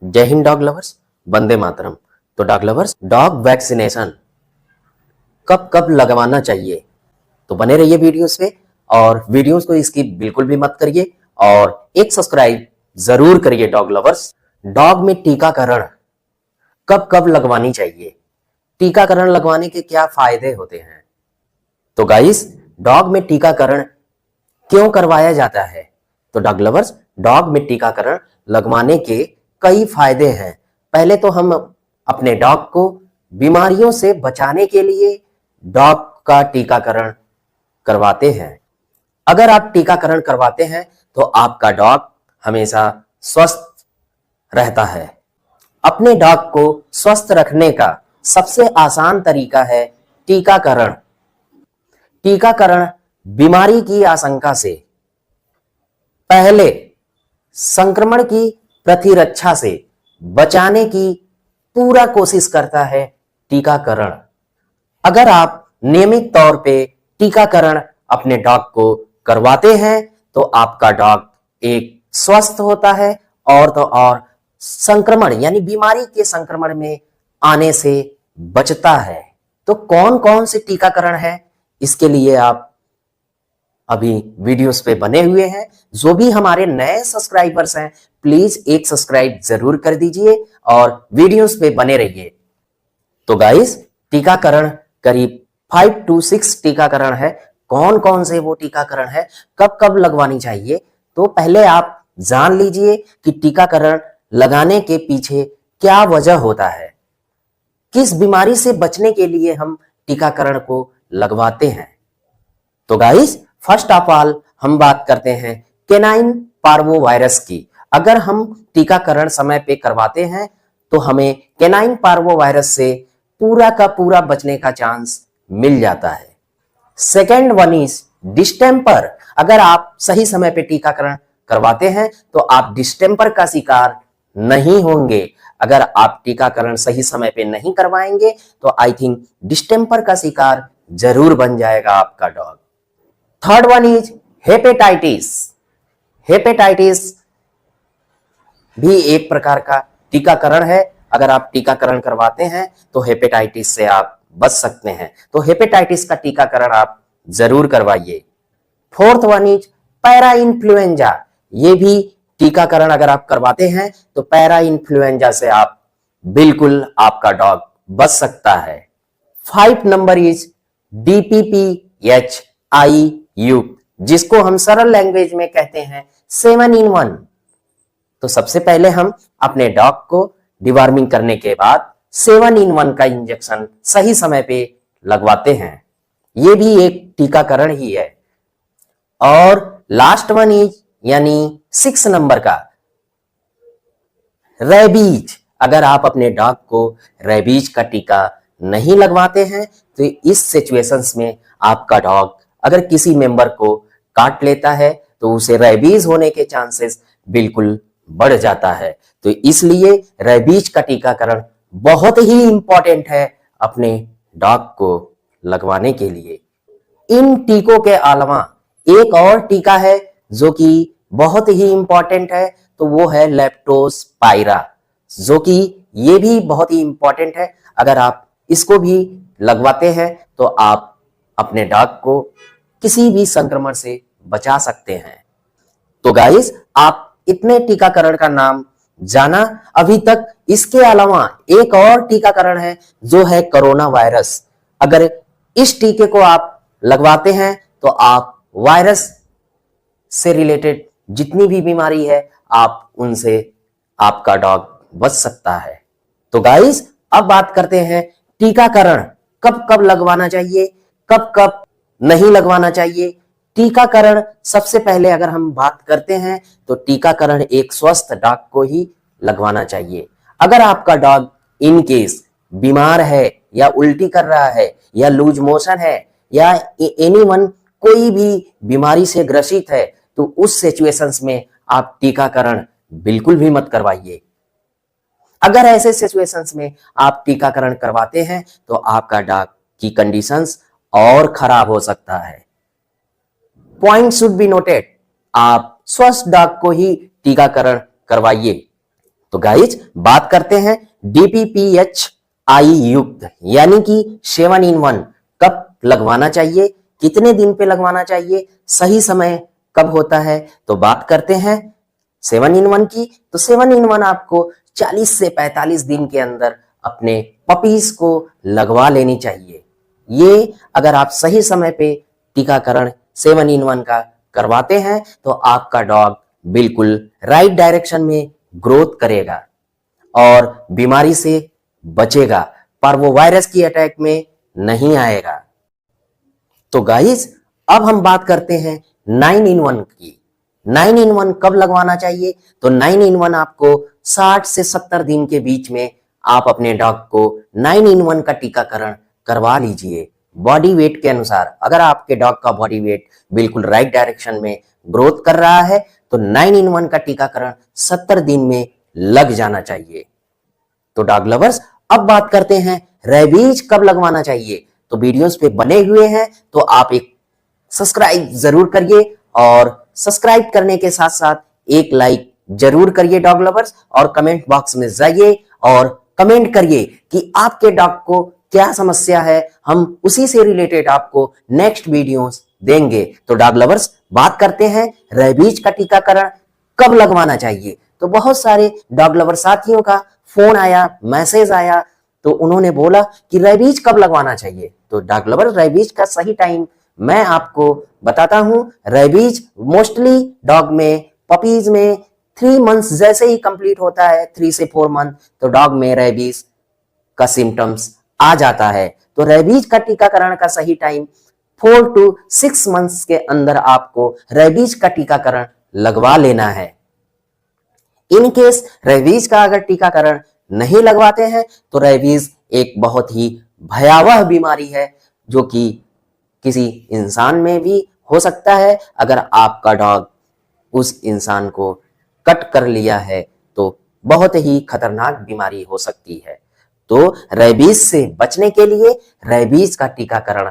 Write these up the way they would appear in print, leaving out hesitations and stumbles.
जय Hind dog lovers, Vande Mataram. तो dog lovers, dog vaccination कब कब लगवाना चाहिए, तो बने रहिए वीडियोस पे और वीडियोस को स्किप बिल्कुल भी मत करिए और एक सब्सक्राइब जरूर करिए। डॉग लवर्स, डॉग में टीकाकरण कब कब लगवानी चाहिए, टीकाकरण लगवाने के क्या फायदे होते हैं। तो गाइस, डॉग में टीकाकरण क्यों करवाया जाता है? तो डॉग लवर्स, डॉग में टीकाकरण लगवाने के कई फायदे हैं। पहले तो हम अपने डॉग को बीमारियों से बचाने के लिए डॉग का टीकाकरण करवाते हैं। अगर आप टीकाकरण करवाते हैं तो आपका डॉग हमेशा स्वस्थ रहता है। अपने डॉग को स्वस्थ रखने का सबसे आसान तरीका है टीकाकरण। टीकाकरण बीमारी की आशंका से पहले संक्रमण की प्रतिरक्षा से बचाने की पूरा कोशिश करता है टीकाकरण। अगर आप नियमित तौर पे टीकाकरण अपने डॉग को करवाते हैं तो आपका डॉग एक स्वस्थ होता है और तो और संक्रमण यानी बीमारी के संक्रमण में आने से बचता है। तो कौन कौन से टीकाकरण है, इसके लिए आप अभी वीडियोस पे बने हुए हैं। जो भी हमारे नए सब्सक्राइबर्स हैं, प्लीज एक सब्सक्राइब जरूर कर दीजिए और वीडियोस पे बने रहिए। तो गाइस, टीकाकरण करीब 5 to 6 टीकाकरण है। कौन कौन से वो टीकाकरण है, कब कब लगवानी चाहिए, तो पहले आप जान लीजिए कि टीकाकरण लगाने के पीछे क्या वजह होता है, किस बीमारी से बचने के लिए हम टीकाकरण को लगवाते हैं। तो गाइस, फर्स्ट ऑफ ऑल हम बात करते हैं केनाइन पार्वो वायरस की। अगर हम टीकाकरण समय पे करवाते हैं तो हमें केनाइन पार्वो वायरस से पूरा का पूरा बचने का चांस मिल जाता है। Second one is distemper. अगर आप सही समय पे टीकाकरण करवाते हैं तो आप डिस्टेम्पर का शिकार नहीं होंगे। अगर आप टीकाकरण सही समय पे नहीं करवाएंगे तो आई थिंक डिस्टेम्पर का शिकार जरूर बन जाएगा आपका dog. Third one is hepatitis. Hepatitis भी एक प्रकार का टीकाकरण है। अगर आप टीकाकरण करवाते हैं तो हेपेटाइटिस से आप बच सकते हैं। तो हेपेटाइटिस का टीकाकरण आप जरूर करवाइए। Fourth one is para influenza. ये भी टीकाकरण अगर आप करवाते हैं तो पैरा इन्फ्लुएंजा से आप बिल्कुल आपका डॉग बच सकता है। 5 नंबर इज DPPHI, जिसको हम सरल लैंग्वेज में कहते हैं 7 in 1। तो सबसे पहले हम अपने डॉग को डिवॉर्मिंग करने के बाद 7 in 1 का इंजेक्शन सही समय पे लगवाते हैं। ये भी एक टीकाकरण ही है। और लास्ट वन इज यानी 6 नंबर का रेबीज। अगर आप अपने डॉग को रेबीज का टीका नहीं लगवाते हैं तो इस सिचुएशंस में आपका डॉग अगर किसी मेंबर को काट लेता है तो उसे रेबीज होने के चांसेस बिल्कुल बढ़ जाता है। तो इसलिए रेबीज का टीकाकरण बहुत ही इंपॉर्टेंट है अपने डॉग को लगवाने के लिए। इन टीकों के अलावा एक और टीका है जो कि बहुत ही इंपॉर्टेंट है, तो वो है लेप्टोस्पाइरा, जो कि ये भी बहुत ही इंपॉर्टेंट है। अगर आप इसको भी लगवाते हैं तो आप अपने डॉग को किसी भी संक्रमण से बचा सकते हैं। तो गाइस, आप इतने टीकाकरण का नाम जाना। अभी तक इसके अलावा एक और टीकाकरण है जो है कोरोना वायरस। अगर इस टीके को आप लगवाते हैं तो आप वायरस से रिलेटेड जितनी भी बीमारी है आप उनसे आपका डॉग बच सकता है। तो गाइस, अब बात करते हैं टीकाकरण कब कब लगवाना चाहिए, कब कब नहीं लगवाना चाहिए। टीकाकरण सबसे पहले अगर हम बात करते हैं तो टीकाकरण एक स्वस्थ डॉग को ही लगवाना चाहिए। अगर आपका डॉग इन केस बीमार है या उल्टी कर रहा है या लूज मोशन है या एनीवन कोई भी बीमारी से ग्रसित है तो उस सिचुएशंस में आप टीकाकरण बिल्कुल भी मत करवाइए। अगर ऐसे सिचुएशंस में आप टीकाकरण करवाते हैं तो आपका डॉग की कंडीशंस और खराब हो सकता है। पॉइंट शुड बी नोटेड, आप स्वस्थ डॉग को ही टीकाकरण करवाइए। तो गाइज बात करते हैं DPPHI युक्त यानी कि 7-in-1 कब लगवाना चाहिए, कितने दिन पे लगवाना चाहिए, सही समय कब होता है। तो बात करते हैं 7-in-1 की। तो 7-in-1 आपको 40 से 45 दिन के अंदर अपने पपीज को लगवा लेनी चाहिए। ये अगर आप सही समय पे टीकाकरण 7-in-1 का करवाते हैं तो आपका डॉग बिल्कुल राइट डायरेक्शन में ग्रोथ करेगा और बीमारी से बचेगा, पर वो वायरस की अटैक में नहीं आएगा। तो गाइस अब हम बात करते हैं 9-in-1 की। 9-in-1 कब लगवाना चाहिए। तो 9-in-1 आपको 60 से 70 दिन के बीच में आप अपने डॉग को 9-in-1 का टीकाकरण करवा लीजिए बॉडी वेट के अनुसार। अगर आपके डॉग का बॉडी वेट बिल्कुल राइट डायरेक्शन में ग्रोथ कर रहा है तो 9-in-1 का टीकाकरण 70 दिन में लग जाना चाहिए। तो डॉग लवर्स अब बात करते हैं रेबीज कब लगवाना चाहिए। तो वीडियोस पे बने हुए हैं तो आप एक सब्सक्राइब जरूर करिए और सब्सक्राइब करने के साथ साथ एक लाइक जरूर करिए डॉग लवर्स, और कमेंट बॉक्स में जाइए और कमेंट करिए कि आपके डॉग को क्या समस्या है, हम उसी से रिलेटेड आपको नेक्स्ट वीडियोस देंगे। तो डॉग लवर्स बात करते हैं रेबीज का टीकाकरण कब लगवाना चाहिए। तो बहुत सारे डॉग लवर साथियों का फोन आया, मैसेज आया, तो उन्होंने बोला कि रेबीज कब लगवाना चाहिए। तो डॉग लवर रेबीज का सही टाइम मैं आपको बताता हूं। रेबीज मोस्टली डॉग में पपीज में 3 मंथ्स जैसे ही कंप्लीट होता है, 3 से 4 मंथ, तो डॉग में रेबीज का सिम्टम्स आ जाता है। तो रेबीज का टीकाकरण का सही टाइम 4 to 6 मंथ्स के अंदर आपको रेबीज का टीकाकरण लगवा लेना है। इन केस रेबीज का अगर टीकाकरण नहीं लगवाते हैं तो रेबीज एक बहुत ही भयावह बीमारी है जो कि किसी इंसान में भी हो सकता है। अगर आपका डॉग उस इंसान को कट कर लिया है तो बहुत ही खतरनाक बीमारी हो सकती है। तो रेबीज से बचने के लिए रेबीज का टीकाकरण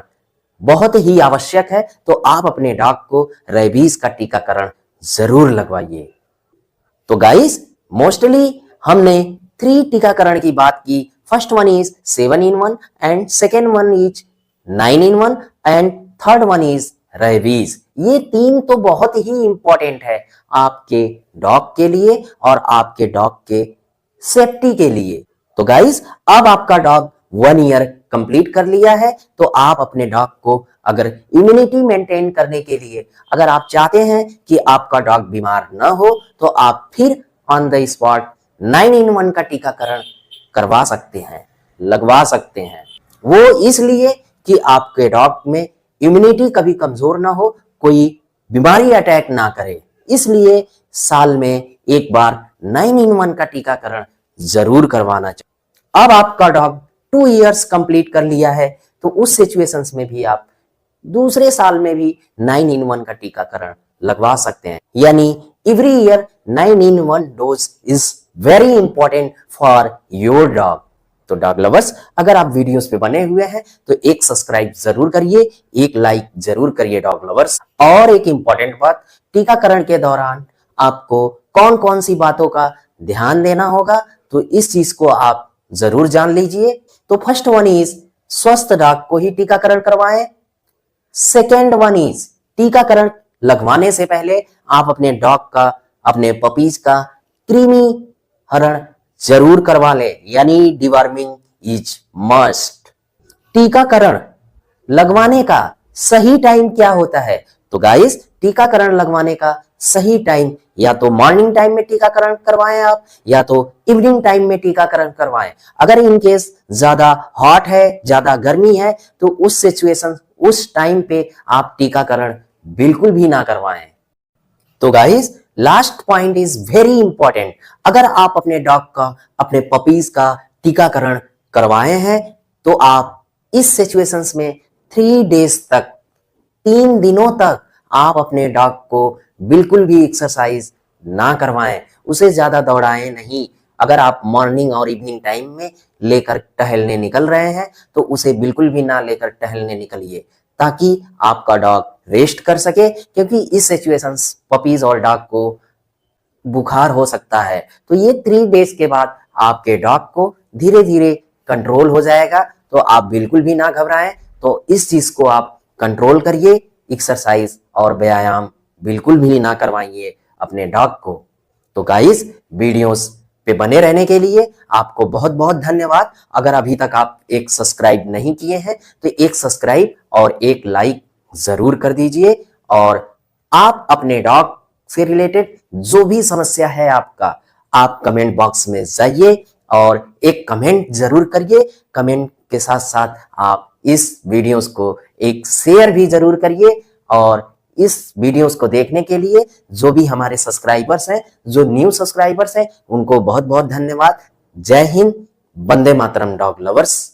बहुत ही आवश्यक है। तो आप अपने डॉग को रेबीज का टीकाकरण जरूर लगवाइए। तो गाइस मोस्टली हमने 3 टीकाकरण की बात की। First one is 7-in-1 and second one is 9-in-1 and third one is rabies. ये 3 तो बहुत ही इंपॉर्टेंट है आपके डॉग के लिए और आपके डॉग के सेफ्टी के लिए। तो गाइस अब आपका डॉग 1 ईयर कंप्लीट कर लिया है तो आप अपने डॉग को अगर इम्यूनिटी मेंटेन करने के लिए अगर आप चाहते हैं कि आपका डॉग बीमार न हो तो आप फिर ऑन द स्पॉट 9-in-1 का टीकाकरण करवा सकते हैं, लगवा सकते हैं। वो इसलिए कि आपके डॉग में इम्यूनिटी कभी कमजोर ना हो, कोई बीमारी अटैक ना करे, इसलिए साल में एक बार 9-in-1 का टीकाकरण जरूर करवाना चाहिए। अब आपका डॉग 2 इयर्स कंप्लीट कर लिया है तो उस सिचुएशंस में भी आप दूसरे साल में भी 9-in-1 का टीकाकरण लगवा सकते हैं। यानी every year 9-in-1 dose is very important for your dog. तो डॉग लवर्स अगर आप वीडियोस पे बने हुए हैं तो एक सब्सक्राइब जरूर करिए, एक लाइक जरूर करिए डॉग लवर्स। और एक इंपॉर्टेंट बात, टीकाकरण के दौरान आपको कौन कौन सी बातों का ध्यान देना होगा तो इस चीज को आप जरूर जान लीजिए। तो फर्स्ट वन इज स्वस्थ डॉग को ही टीकाकरण करवाएं। सेकेंड वन इज टीकाकरण लगवाने से पहले आप अपने डॉग का, अपने पपीज का कृमि हरण जरूर करवा लें, यानी डिवर्मिंग इज मस्ट। टीकाकरण लगवाने का सही टाइम क्या होता है। तो गाइस टीकाकरण लगवाने का सही टाइम या तो मॉर्निंग टाइम में टीकाकरण करवाएं आप, या तो इवनिंग टाइम में टीकाकरण करवाएं। अगर इन केस ज्यादा हॉट है, ज्यादा गर्मी है तो उस सिचुएशन, उस टाइम पे आप टीकाकरण बिल्कुल भी ना करवाएं। तो guys last point is very important. अगर आप अपने डॉग का, अपने पपीज का टीकाकरण करवाए हैं तो आप इस सिचुएशंस में 3 डेज तक, 3 दिनों तक आप अपने डॉग को बिल्कुल भी एक्सरसाइज ना करवाएं, उसे ज्यादा दौड़ाएं नहीं। अगर आप मॉर्निंग और इवनिंग टाइम में लेकर टहलने निकल रहे हैं तो उसे बिल्कुल भी ना लेकर टहलने निकलिए, ताकि आपका डॉग रेस्ट कर सके। क्योंकि इस सिचुएशंस पपीज और डॉग को बुखार हो सकता है। तो ये 3 डेज के बाद आपके डॉग को धीरे धीरे कंट्रोल हो जाएगा। तो आप बिल्कुल भी ना घबराएं। तो इस चीज को आप कंट्रोल करिए। एक्सरसाइज और व्यायाम बिल्कुल भी ना करवाइए अपने डॉग को। तो गाइस, वीडियोस पे बने रहने के लिए आपको बहुत बहुत धन्यवाद। अगर अभी तक आप एक सब्सक्राइब नहीं किए हैं तो एक सब्सक्राइब और एक लाइक जरूर कर दीजिए। और आप अपने डॉग से रिलेटेड जो भी समस्या है आपका, आप कमेंट बॉक्स में जाइए और एक कमेंट जरूर करिए। कमेंट के साथ साथ आप इस वीडियोस को एक शेयर भी जरूर करिए। और इस वीडियोस को देखने के लिए जो भी हमारे सब्सक्राइबर्स हैं, जो न्यू सब्सक्राइबर्स हैं, उनको बहुत बहुत धन्यवाद। जय हिंद, वंदे मातरम डॉग लवर्स।